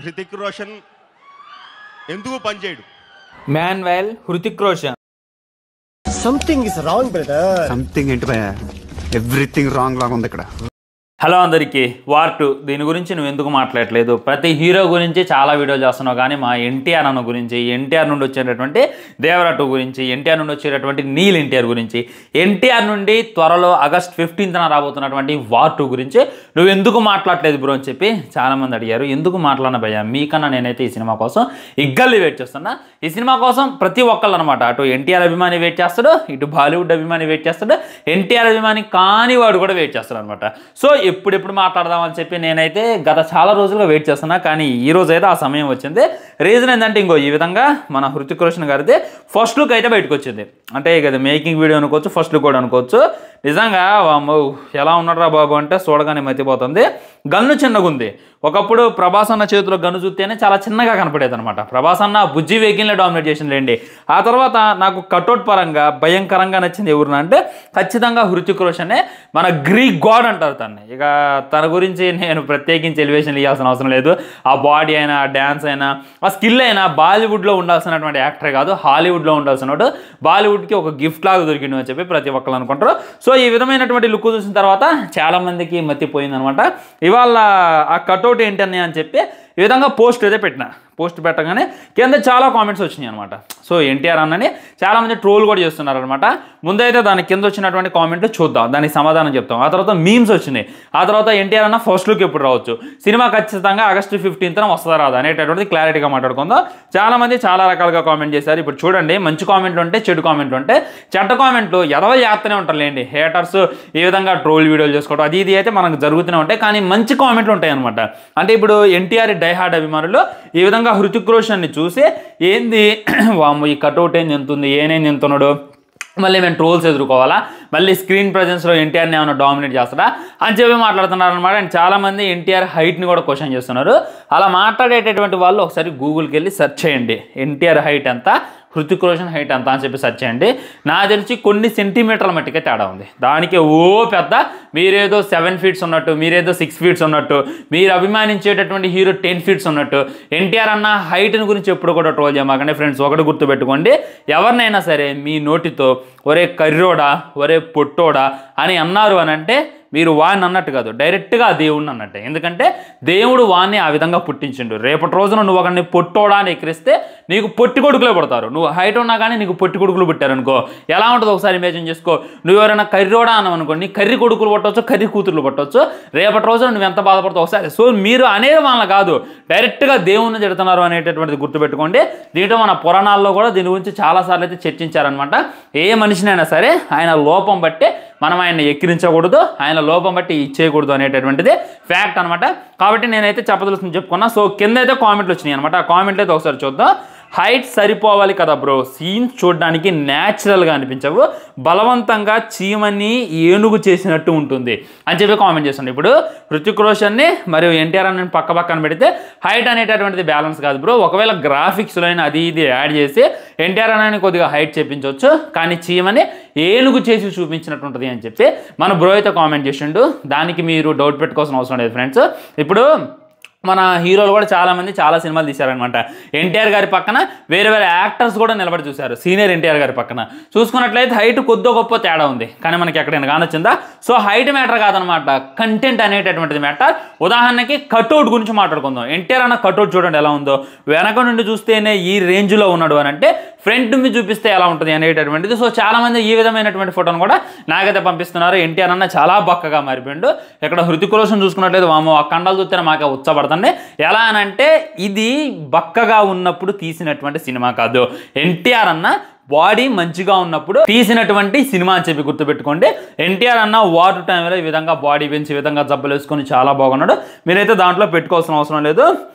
హృతిక్ రోషన్ ఎందుకు పనిచేయడు? Manual Hrithik Roshan. Something is wrong brother. Something ఏంటి భయ? ఎవ్రీథింగ్ రాంగ్ లాగా ఉంది ఇక్కడ. హలో అందరికీ, వార్ 2 దీని గురించి నువ్వు ఎందుకు మాట్లాడలేదు? ప్రతి హీరో గురించి చాలా వీడియోలు చేస్తున్నావు, కానీ మా ఎన్టీఆర్ అన్న గురించి, ఎన్టీఆర్ నుండి వచ్చేటటువంటి దేవరా 2 గురించి, ఎన్టీఆర్ నుండి వచ్చేటటువంటి నీల్ ఎన్టీఆర్ గురించి, ఎన్టీఆర్ నుండి త్వరలో ఆగస్ట్ 15న రాబోతున్నటువంటి వార్ 2 గురించి నువ్వు ఎందుకు మాట్లాడలేదు బ్రో అని చెప్పి చాలామంది అడిగారు. ఎందుకు మాట్లాడిన భయ్యా, మీకన్నా నేనైతే ఈ సినిమా కోసం ఇగ్గల్లి వెయిట్ చేస్తున్నా. ఈ సినిమా కోసం ప్రతి ఒక్కళ్ళు అనమాట, అటు ఎన్టీఆర్ అభిమాని వెయిట్ చేస్తాడు, ఇటు బాలీవుడ్ అభిమాని వెయిట్ చేస్తాడు, ఎన్టీఆర్ అభిమాని కాని వాడు కూడా వెయిట్ చేస్తాడు అనమాట. సో ఎప్పుడెప్పుడు మాట్లాడదామని చెప్పి నేనైతే గత చాలా రోజులుగా వెయిట్ చేస్తున్నా, కానీ ఈ రోజు అయితే ఆ సమయం వచ్చింది. రీజన్ ఏంటంటే ఇంకో ఈ విధంగా మన హృతిక్ రోషన్ గారిది ఫస్ట్ లుక్ అయితే బయటకు వచ్చింది. అంటే ఇక మేకింగ్ వీడియో అనుకోవచ్చు, ఫస్ట్ లుక్ కూడా అనుకోవచ్చు. నిజంగా ఎలా ఉన్నారా బాబు అంటే చూడగానే మతిపోతుంది. గన్ను చిన్నగా ఉంది. ఒకప్పుడు ప్రభాస్ అన్న చేతిలో గన్ను చూస్తేనే చాలా చిన్నగా కనపడేది అనమాట. ప్రభాస్ అన్న బుజ్జి వెహికల్ని డామినేట్ చేసిందండి. ఆ తర్వాత నాకు కట్అవుట్ పరంగా భయంకరంగా నచ్చింది ఎవరిన అంటే ఖచ్చితంగా హృతిక్ రోషనే. మన గ్రీక్ గాడ్ అంటారు తన్ని. ఇక తన గురించి నేను ప్రత్యేకించి ఎలివేషన్ ఇవ్వాల్సిన అవసరం లేదు. ఆ బాడీ అయినా, ఆ డ్యాన్స్ అయినా, ఆ స్కిల్ అయినా బాలీవుడ్లో ఉండాల్సినటువంటి యాక్టరే కాదు, హాలీవుడ్లో ఉండాల్సినట్టు బాలీవుడ్కి ఒక గిఫ్ట్ లాగా దొరికిండు అని చెప్పి ప్రతి ఒక్కరు అనుకుంటారు. సో ఈ విధమైనటువంటి లుక్ చూసిన తర్వాత చాలామందికి మతిపోయింది అనమాట. ఇవాళ ఆ కట్అవుట్ ఏంటని అని చెప్పి ఈ విధంగా పోస్ట్ అయితే పెట్టిన. పోస్ట్ పెట్టగానే కింద చాలా కామెంట్స్ వచ్చినాయి అనమాట. సో ఎన్టీఆర్ అన్నని చాలామంది ట్రోల్ కూడా చేస్తున్నారు అనమాట. ముందైతే దాని కింద వచ్చినటువంటి కామెంట్లు చూద్దాం, దానికి సమాధానం చెప్తాం. ఆ తర్వాత మీమ్స్ వచ్చినాయి. ఆ తర్వాత ఎన్టీఆర్ అన్న ఫస్ట్ లుక్ ఎప్పుడు రావచ్చు, సినిమా ఖచ్చితంగా ఆగస్టు 15న వస్తుందా రాదా అనేటటువంటిది క్లారిటీగా మాట్లాడుకుందాం. చాలామంది చాలా రకాలుగా కామెంట్ చేశారు. ఇప్పుడు చూడండి, మంచి కామెంట్లు ఉంటే, చెడు కామెంట్లు ఉంటే. చెడ్డ కామెంట్లు ఎదవ చేస్తూనే ఉంటారు లేండి, హేటర్స్ ఈ విధంగా ట్రోల్ వీడియోలు చేసుకోవడం అది ఇది అయితే మనకు జరుగుతూనే ఉంటాయి. కానీ మంచి కామెంట్లు ఉంటాయి అనమాట. అంటే ఇప్పుడు ఎన్టీఆర్ డైహార్డ్ అభిమానులు ఈ విధంగా హృతిక్ రోషన్ని చూసి ఏంది వాము ఈ కట్అవుట్ ఏం తింటుంది, ఏనేం తింటున్నాడు, మళ్ళీ మేము ట్రోల్స్ ఎదుర్కోవాలా, మళ్ళీ స్క్రీన్ ప్రజెన్స్లో ఎన్టీఆర్ని ఏమైనా డామినేట్ చేస్తాడా అని చెప్పి మాట్లాడుతున్నారు అనమాట. అండ్ చాలామంది ఎన్టీఆర్ హైట్ని కూడా క్వశ్చన్ చేస్తున్నారు. అలా మాట్లాడేటటువంటి వాళ్ళు ఒకసారి గూగుల్కి వెళ్ళి సెర్చ్ చేయండి, ఎన్టీఆర్ హైట్ ఎంత, హృతిక్ రోషన్ హైట్ ఎంత అని చెప్పి సెర్చ్ చేయండి. నాకు తెలిసి కొన్ని సెంటీమీటర్ల మట్టికే తేడా ఉంది. దానికి పెద్ద మీరేదో 7 ఫీట్స్ ఉన్నట్టు, మీరేదో 6 ఫీట్స్ ఉన్నట్టు, మీరు అభిమానించేటటువంటి హీరో 10 ఫీట్స్ ఉన్నట్టు ఎన్టీఆర్ అన్న హైట్ని గురించి ఎప్పుడు కూడా ట్రోల్ చేయమాకండి ఫ్రెండ్స్. ఒకటి గుర్తుపెట్టుకోండి, ఎవరినైనా సరే మీ నోటితో ఒరే కర్రోడా, ఒరే పొట్టోడా అని అన్నారు అని అంటే మీరు వాడిని అన్నట్టు కాదు, డైరెక్ట్గా దేవుడిని అన్నట్టే. ఎందుకంటే దేవుడు వాడిని ఆ విధంగా పుట్టించిండు. రేపటి రోజున నువ్వు ఒకరిని పొట్టోడా అని ఎక్కిరిస్తే నీకు పొట్టి కొడుకులే పుడతారు. నువ్వు హైట్ ఉన్నా కానీ నీకు పొట్టి కొడుకులు పుట్టారనుకో ఎలా ఉంటుందో ఒకసారి ఇమేజిన్ చేసుకో. నువ్వు ఎవరైనా కర్రోడా అన్నావు అనుకో, నీ కర్రీ కొడుకులు పట్టవచ్చు, కర్రీ కూతుర్లు పట్టవచ్చు. రేపటి రోజున నువ్వు ఎంత బాధపడతావు ఒకసారి. సో మీరు అనేది వాళ్ళ కాదు, డైరెక్ట్గా దేవుణ్ణి తిడుతున్నారు అనేటటువంటిది గుర్తుపెట్టుకోండి. దీంట్లో మన పురాణాల్లో కూడా దీని గురించి చాలాసార్లు అయితే చర్చించారనమాట. ఏ మనిషినైనా సరే ఆయన లోపం బట్టే మనం ఆయన్ని ఎక్కిరించకూడదు, ఆయన లోపం బట్టి ఇచ్చేయకూడదు అనేటటువంటిది ఫ్యాక్ట్ అనమాట. కాబట్టి నేనైతే చెప్పదలుచుకుని చెప్పుకున్నా. సో కింద అయితే కామెంట్లు వచ్చినాయి అనమాట. ఆ కామెంట్లు అయితే ఒకసారి చూద్దాం. హైట్ సరిపోవాలి కదా బ్రో, సీన్స్ చూడడానికి న్యాచురల్గా అనిపించవు, బలవంతంగా చీమని ఏనుగు చేసినట్టు ఉంటుంది అని చెప్పి కామెంట్ చేస్తుండే. ఇప్పుడు హృతిక్ రోషన్ని మరియు ఎన్టీఆర్ అని పక్కన పెడితే హైట్ అనేటటువంటిది బ్యాలెన్స్ కాదు బ్రో. ఒకవేళ గ్రాఫిక్స్లో అయినా అది ఇది యాడ్ చేసి ఎన్టీఆర్ అని కొద్దిగా హైట్ చేపించవచ్చు, కానీ చీమని ఏనుగు చేసి చూపించినట్టు ఉంటుంది అని చెప్పి మన బ్రో అయితే కామెంట్ చేసిండు. దానికి మీరు డౌట్ పెట్టుకోవాల్సిన అవసరం లేదు ఫ్రెండ్స్. ఇప్పుడు మన హీరోలు కూడా చాలామంది చాలా సినిమాలు తీశారనమాట. ఎన్టీఆర్ గారి పక్కన వేరే వేరే యాక్టర్స్ కూడా నిలబడి చూశారు. సీనియర్ ఎన్టీఆర్ గారి పక్కన చూసుకున్నట్లయితే హైట్ కొద్ది గొప్ప తేడా ఉంది, కానీ మనకి ఎక్కడైనా కానొచ్చిందా? సో హైట్ మ్యాటర్ కాదనమాట, కంటెంట్ అనేటటువంటిది మ్యాటర్. ఉదాహరణకి కట్అవుట్ గురించి మాట్లాడుకుందాం. ఎన్టీఆర్ అన్న కట్అవుట్ చూడండి ఎలా ఉందో. వెనక నుండి చూస్తేనే ఈ రేంజ్లో ఉన్నాడు అని అంటే ఫ్రంట్ నుండి చూపిస్తే ఎలా ఉంటుంది అనేటటువంటిది. సో చాలామంది ఈ విధమైనటువంటి ఫోటోను కూడా నాకైతే పంపిస్తున్నారు. ఎన్టీఆర్ అన్న చాలా బక్కగా మారిపోయిండు. ఇక్కడ హృతిక్ రోషన్ చూసుకున్నట్లయితే వామో ఆ కండలు చూస్తేనే మాకు ఉత్సాహపడుతుంది. ఎలా అనంటే ఇది బక్కగా ఉన్నప్పుడు తీసినటువంటి సినిమా కాదు, ఎన్టీఆర్ అన్న బాడీ మంచిగా ఉన్నప్పుడు తీసినటువంటి సినిమా అని చెప్పి గుర్తుపెట్టుకోండి. ఎన్టీఆర్ అన్న వార్ టైంలో ఈ విధంగా బాడీ పెంచి ఈ విధంగా జబ్బులు వేసుకొని చాలా బాగున్నాడు. మీరైతే దాంట్లో పెట్టుకోవాల్సిన అవసరం లేదు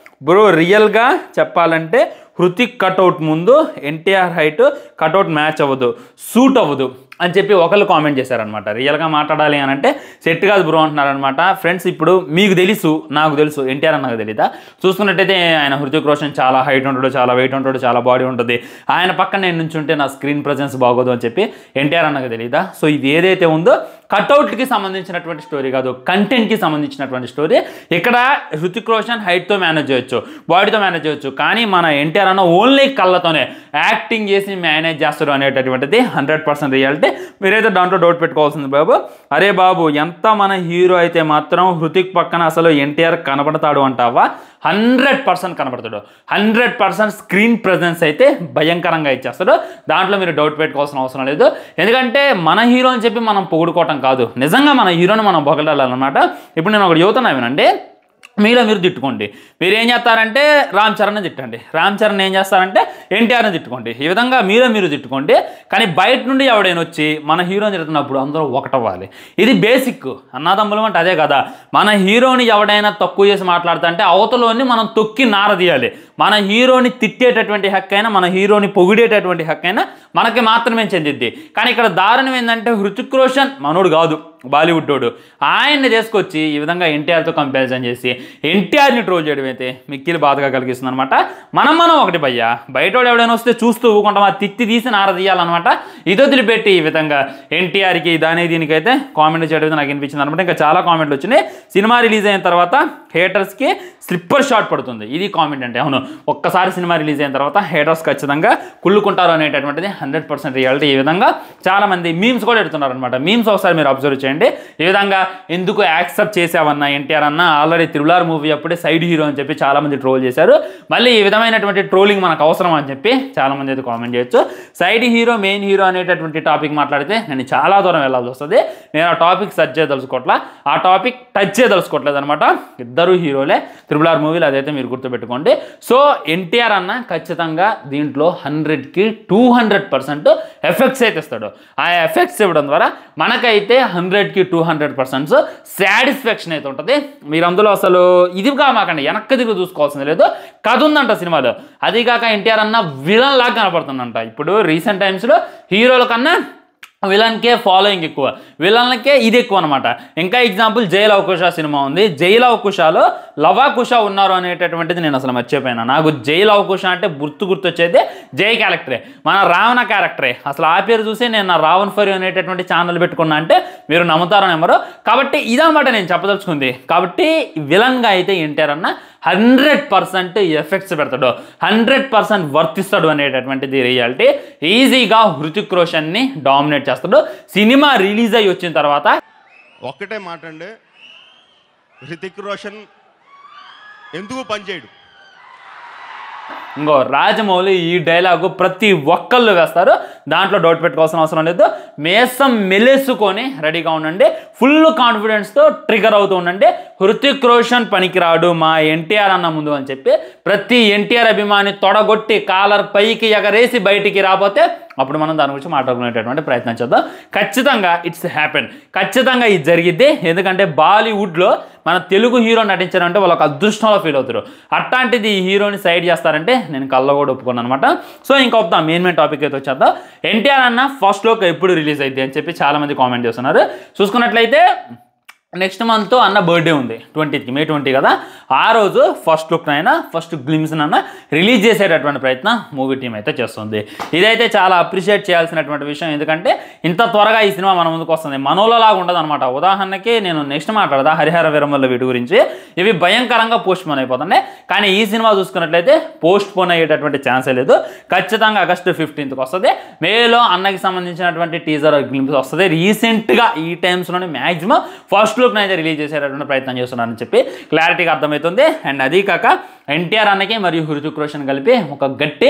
బ్రో. రియల్గా చెప్పాలంటే హృతిక్ కట్అవుట్ ముందు ఎన్టీఆర్ హైట్ కట్అవుట్ మ్యాచ్ అవ్వదు, సూట్ అవ్వదు అని చెప్పి ఒకళ్ళు కామెంట్ చేశారనమాట. రియల్గా మాట్లాడాలి అని అంటే సెట్ కాదు బ్రో అంటున్నారనమాట. ఫ్రెండ్స్ ఇప్పుడు మీకు తెలుసు, నాకు తెలుసు, ఎన్టీఆర్ నాకు తెలీదా? చూసుకున్నట్టయితే ఆయన హృతిక్ రోషన్ చాలా హైట్ ఉంటాడు, చాలా వెయిట్ ఉంటాడు, చాలా బాడీ ఉంటుంది. ఆయన పక్కన నేను నుంచి ఉంటే నా స్క్రీన్ ప్రజెన్స్ బాగోదు అని చెప్పి ఎన్టీఆర్ అన్నకు తెలీదా? సో ఇది ఏదైతే ఉందో కట్అవుట్కి సంబంధించినటువంటి స్టోరీ కాదు, కంటెంట్కి సంబంధించినటువంటి స్టోరీ. ఇక్కడ హృతిక్ రోషన్ హైట్తో మేనేజ్ చేయొచ్చు, బాడీతో మేనేజ్ చేయొచ్చు, కానీ మన ఎన్టీఆర్ అన్న ఓన్లీ కళ్ళతోనే యాక్టింగ్ చేసి మేనేజ్ చేస్తారు అనేటటువంటిది 100% రియాలిటీ. మీరైతే దాంట్లో డౌట్ పెట్టుకోవాల్సింది బాబు. అరే బాబు, ఎంత మన హీరో అయితే మాత్రం హృతిక్ పక్కన అసలు ఎన్టీఆర్ కనబడతాడు అంటావా? 100% కనబడతాడు. 100% స్క్రీన్ ప్రెజెన్స్ అయితే భయంకరంగా ఇచ్చేస్తాడు. దాంట్లో మీరు డౌట్ పెట్టుకోవాల్సిన అవసరం లేదు. ఎందుకంటే మన హీరో అని చెప్పి మనం పొగుడుకోవటం కాదు, నిజంగా మన హీరోని మనం పొగడాలన్నమాట. ఇప్పుడు నేను ఒకటి చెబుతున్నా వినండి. మీలో మీరు తిట్టుకోండి. మీరు ఏం చేస్తారంటే రామ్ చరణ్ని తిట్టండి, రామ్ చరణ్ ఏం చేస్తారంటే ఎన్టీఆర్ని తిట్టుకోండి. ఈ విధంగా మీరు తిట్టుకోండి. కానీ బయట నుండి ఎవడైనా వచ్చి మన హీరోని తిడుతున్నప్పుడు అందరూ ఒకటవ్వాలి. ఇది బేసిక్. అన్నదమ్ములం అంటే అదే కదా. మన హీరోని ఎవడైనా తక్కువ చేసి మాట్లాడుతుంటే అవతలోని మనం తొక్కి నారదీయాలి. మన హీరోని తిట్టేటటువంటి హక్కైనా, మన హీరోని పొగిడేటటువంటి హక్కైనా మనకి మాత్రమే చెందిద్ది. కానీ ఇక్కడ దారుణం ఏంటంటే హృతిక్ రోషన్ మనోడు కాదు, బాలీవుడ్, ఆయన్ని తీసుకొచ్చి ఈ విధంగా ఎన్టీఆర్తో కంపారిజన్ చేసి ఎన్టీఆర్ని ట్రోల్ చేయడం అయితే మిక్కిలి బాధగా కలిగిస్తుంది అనమాట. మనం ఒకటి భయ్యా, బయటోడు ఎవడైనా వస్తే చూస్తూ ఊకుంటాం, ఆ తిత్తి తీసి నారదీయాలన్నమాట. ఇది వదిలిపెట్టి ఈ విధంగా ఎన్టీఆర్కి దీనికైతే కామెంట్ చేయడం నాకు అనిపించింది అనమాట. ఇంకా చాలా కామెంట్లు వచ్చినాయి. సినిమా రిలీజ్ అయిన తర్వాత హేటర్స్కి స్లిప్పర్ షాట్ పడుతుంది, ఇది కామెంట్ అంటే. అవును, ఒక్కసారి సినిమా రిలీజ్ అయిన తర్వాత హేటర్స్ ఖచ్చితంగా కుళ్ళుకుంటారు అనేటటువంటిది 100% రియాలిటీ. ఈ విధంగా చాలామంది మీమ్స్ కూడా పెడుతున్నారు అనమాట. మీమ్స్ ఒకసారి మీరు అబ్జర్వ్ చేయండి. ఈ విధంగా ఎందుకు యాక్సెప్ట్ చేసావన్నా ఎన్టీఆర్ అన్న, ఆల్రెడీ త్రిబుల్ మూవీ అప్పుడే సైడ్ హీరో అని చెప్పి చాలామంది ట్రోల్ చేశారు. మళ్ళీ ఈ విధమైనటువంటి ట్రోలింగ్ మనకు అవసరం అని చెప్పి చాలామంది అయితే కామెంట్ చేయొచ్చు. సైడ్ హీరో మెయిన్ హీరో అనేటటువంటి టాపిక్ మాట్లాడితే నేను చాలా దూరం వెళ్ళాల్సి వస్తుంది. నేను ఆ టాపిక్ సెర్చ్ చేయదలుచుకోవట్లా, ఆ టాపిక్ టచ్ చేయదలుచుకోవట్లేదు అనమాట. ఇద్దరు హీరోలే త్రిబుల్ మూవీలు, అదైతే మీరు గుర్తుపెట్టుకోండి. సో ఎన్టీఆర్ అన్న ఖచ్చితంగా దీంట్లో 100కి 200% ఎఫెక్ట్స్ అయితే ఇస్తాడు. ఆ ఎఫెక్ట్స్ ఇవ్వడం ద్వారా మనకైతే 100కి 200% సాటిస్ఫాక్షన్ అయితే ఉంటుంది. మీరు అందులో అసలు ఇది కామాకండి వెనక్కి తిరిగి చూసుకోవాల్సింది లేదు, కథ ఉందంట సినిమాలో. అది కాక ఎన్టీఆర్ అన్న విలన్ లాగా కనపడుతుందంట. ఇప్పుడు రీసెంట్ టైమ్స్లో హీరోల కన్నా విలన్కే ఫాలోయింగ్ ఎక్కువ, విలన్లకే ఇది ఎక్కువ అనమాట. ఇంకా ఎగ్జాంపుల్ జై లవ కుష సినిమా ఉంది. జై లవ కుషలో లవ కుష ఉన్నారు అనేటటువంటిది నేను అసలు మర్చిపోయినా. నాకు జై లవ కుష అంటే గుర్తొచ్చేది జై క్యారెక్టరే, మన రావణ క్యారెక్టరే. అసలు ఆ పేరు చూసి నేను నా రావణ్ ఫర్ అనేటటువంటి ఛానల్ పెట్టుకున్నా అంటే మీరు నమ్ముతారో నెంబరు. కాబట్టి ఇదనమాట నేను చెప్పదలుచుకుంది. కాబట్టి విలన్గా అయితే ఎన్టీఆర్ అన్న 100% ఎఫెక్ట్స్ పెడతాడు, 100% వర్తిస్తాడు అనేటటువంటిది రియాలిటీ. ఈజీగా హృతిక్ రోషన్ని డామినేట్ చేస్తాడు. సినిమా రిలీజ్ అయ్యి వచ్చిన తర్వాత ఒక్కటే మాట అండి, హృతిక్ రోషన్ ఎందుకు పనిచేయడు? ఇంకో రాజమౌళి ఈ డైలాగు ప్రతి ఒక్కళ్ళు వేస్తారు, దాంట్లో డౌట్ పెట్టుకోవాల్సిన అవసరం లేదు. మేసం మెలేసుకొని రెడీగా ఉండండి, ఫుల్ కాన్ఫిడెన్స్తో ట్రిగర్ అవుతూ ఉండండి. హృతిక్ రోషన్ పనికిరాడు మా ఎన్టీఆర్ అన్న ముందు అని చెప్పి ప్రతి ఎన్టీఆర్ అభిమాని తొడగొట్టి కాలర్ పైకి ఎగరేసి బయటికి రాకపోతే అప్పుడు మనం దాని గురించి మాట్లాడుకునేటటువంటి ప్రయత్నం చేద్దాం. ఖచ్చితంగా ఇట్స్ హ్యాపెన్, ఖచ్చితంగా ఇది జరిగిద్ది. ఎందుకంటే బాలీవుడ్లో మన తెలుగు హీరో నటించారంటే వాళ్ళకి అదృష్టంలో ఫీల్ అవుతారు. అట్లాంటిది ఈ హీరోని సైడ్ చేస్తారంటే నేను కళ్ళ కూడా ఒప్పుకున్నాను అనమాట. సో ఇంకొక మెయిన్ టాపిక్ అయితే వచ్చేద్దాం. ఎన్టీఆర్ అన్న ఫస్ట్ లుక్ ఎప్పుడు రిలీజ్ అయింది అని చెప్పి చాలామంది కామెంట్ చేస్తున్నారు. చూసుకున్నట్లయితే నెక్స్ట్ మంత్ అన్న బర్త్డే ఉంది, 20కి, May 20 కదా. ఆ రోజు ఫస్ట్ లుక్ అయినా ఫస్ట్ గ్లిమ్స్ అన్న రిలీజ్ చేసేటటువంటి ప్రయత్నం మూవీ టీం అయితే చేస్తుంది. ఇదైతే చాలా అప్రిషియేట్ చేయాల్సినటువంటి విషయం. ఎందుకంటే ఇంత త్వరగా ఈ సినిమా మన ముందుకు వస్తుంది, మనోలాగా ఉండదు అనమాట. ఉదాహరణకి నేను నెక్స్ట్ మాట్లాడదా హరిహర వీరమల్ల వీటి గురించి. ఇవి భయంకరంగా పోస్ట్ పోన్ అయిపోతున్నాయి. కానీ ఈ సినిమా చూసుకున్నట్లయితే పోస్ట్ పోన్ అయ్యేటటువంటి ఛాన్సే లేదు. ఖచ్చితంగా August 15th వస్తుంది. మేలో అన్నకి సంబంధించినటువంటి టీజర్ గ్లిమ్స్ వస్తుంది. రీసెంట్గా ఈ టైమ్స్లోనే మ్యాక్సిమం ఫస్ట్ లుక్ని అయితే రిలీజ్ చేసేటటువంటి ప్రయత్నం చేస్తున్నారని చెప్పి క్లారిటీగా అర్థమవుతుంది. అండ్ అది కాక ఎన్టీఆర్ అన్నకి మరియు హృతిక్ రోషన్ కలిపి ఒక గట్టి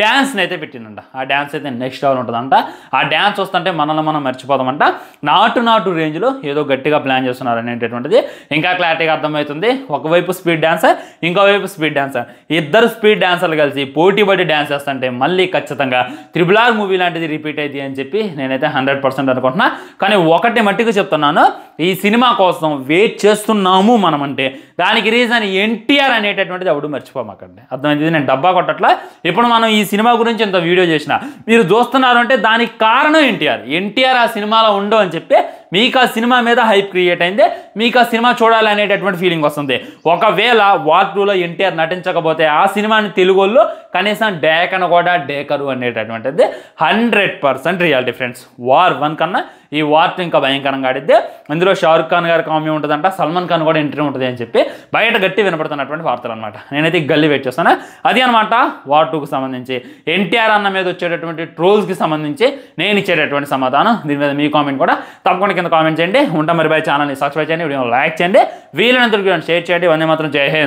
డ్యాన్స్ని అయితే పెట్టిందంట. ఆ డ్యాన్స్ అయితే నెక్స్ట్ లెవెల్ ఉంటుందంట. ఆ డ్యాన్స్ వస్తుంటే మనల్ని మనం మర్చిపోదామంట. నాటు రేంజ్లో ఏదో గట్టిగా ప్లాన్ చేస్తున్నారు అనేటటువంటిది ఇంకా క్లారిటీగా అర్థమవుతుంది. ఒకవైపు స్పీడ్ డాన్సర్, ఇంకోవైపు స్పీడ్ డాన్సర్, ఇద్దరు స్పీడ్ డాన్సర్లు కలిసి పోటీ పడి డ్యాన్స్ చేస్తుంటే మళ్ళీ ఖచ్చితంగా త్రిబుల్ మూవీ లాంటిది రిపీట్ అయింది అని చెప్పి నేనైతే 100% అనుకుంటున్నా. కానీ ఒకటి మట్టిగా చెప్తున్నాను, ఈ సినిమా కోసం వెయిట్ చేస్తున్నాము మనం అంటే దానికి రీజన్ ఎన్టీఆర్ అనేటటువంటిది ఎవడు మర్చిపోమాకండి. అర్థమైంది, నేను డబ్బా కొట్టట్లా. ఇప్పుడు మనం ఈ సినిమా గురించి ఇంత వీడియో చేసిన మీరు చూస్తున్నారు అంటే దానికి కారణం ఎన్టీఆర్ ఆ సినిమాలో ఉండవు అని చెప్పి మీకు ఆ సినిమా మీద హైప్ క్రియేట్ అయింది, మీకు ఆ సినిమా చూడాలి అనేటటువంటి ఫీలింగ్ వస్తుంది. ఒకవేళ వార్ 2లో ఎన్టీఆర్ నటించకపోతే ఆ సినిమాని తెలుగు వాళ్ళు కనీసం డేకను కూడా డేకరు అనేటటువంటిది 100% రియాలిటీ ఫ్రెండ్స్. వార్ 1 కన్నా ఈ వార్ 2 ఇంకా భయంకరంగా ఆడిద్ది. ఇందులో షారుఖ్ ఖాన్ గారి కామెడీ ఉంటుందంట, సల్మాన్ ఖాన్ కూడా ఎంట్రీ ఉంటుంది అని చెప్పి బయట గట్టి వినపడుతున్నటువంటి వార్తలు అనమాట. నేనైతే గల్లీ వెయిట్ చేస్తాను. అది అనమాట వార్ 2కు సంబంధించి ఎన్టీఆర్ అన్న మీద వచ్చేటటువంటి ట్రోల్స్కి సంబంధించి నేను ఇచ్చేటటువంటి సమాధానం. దీని మీద మీ కామెంట్ కూడా తప్పకుండా కింద కామెంట్ చేయండి. ఉంటాం మరి. బై. ఛానల్ని సబ్స్క్రైబ్ చేయండి, వీడియో లైక్ చేయండి, వీలైనంత షేర్ చేయండి. ఇవన్నీ మాత్రం జై హింద్.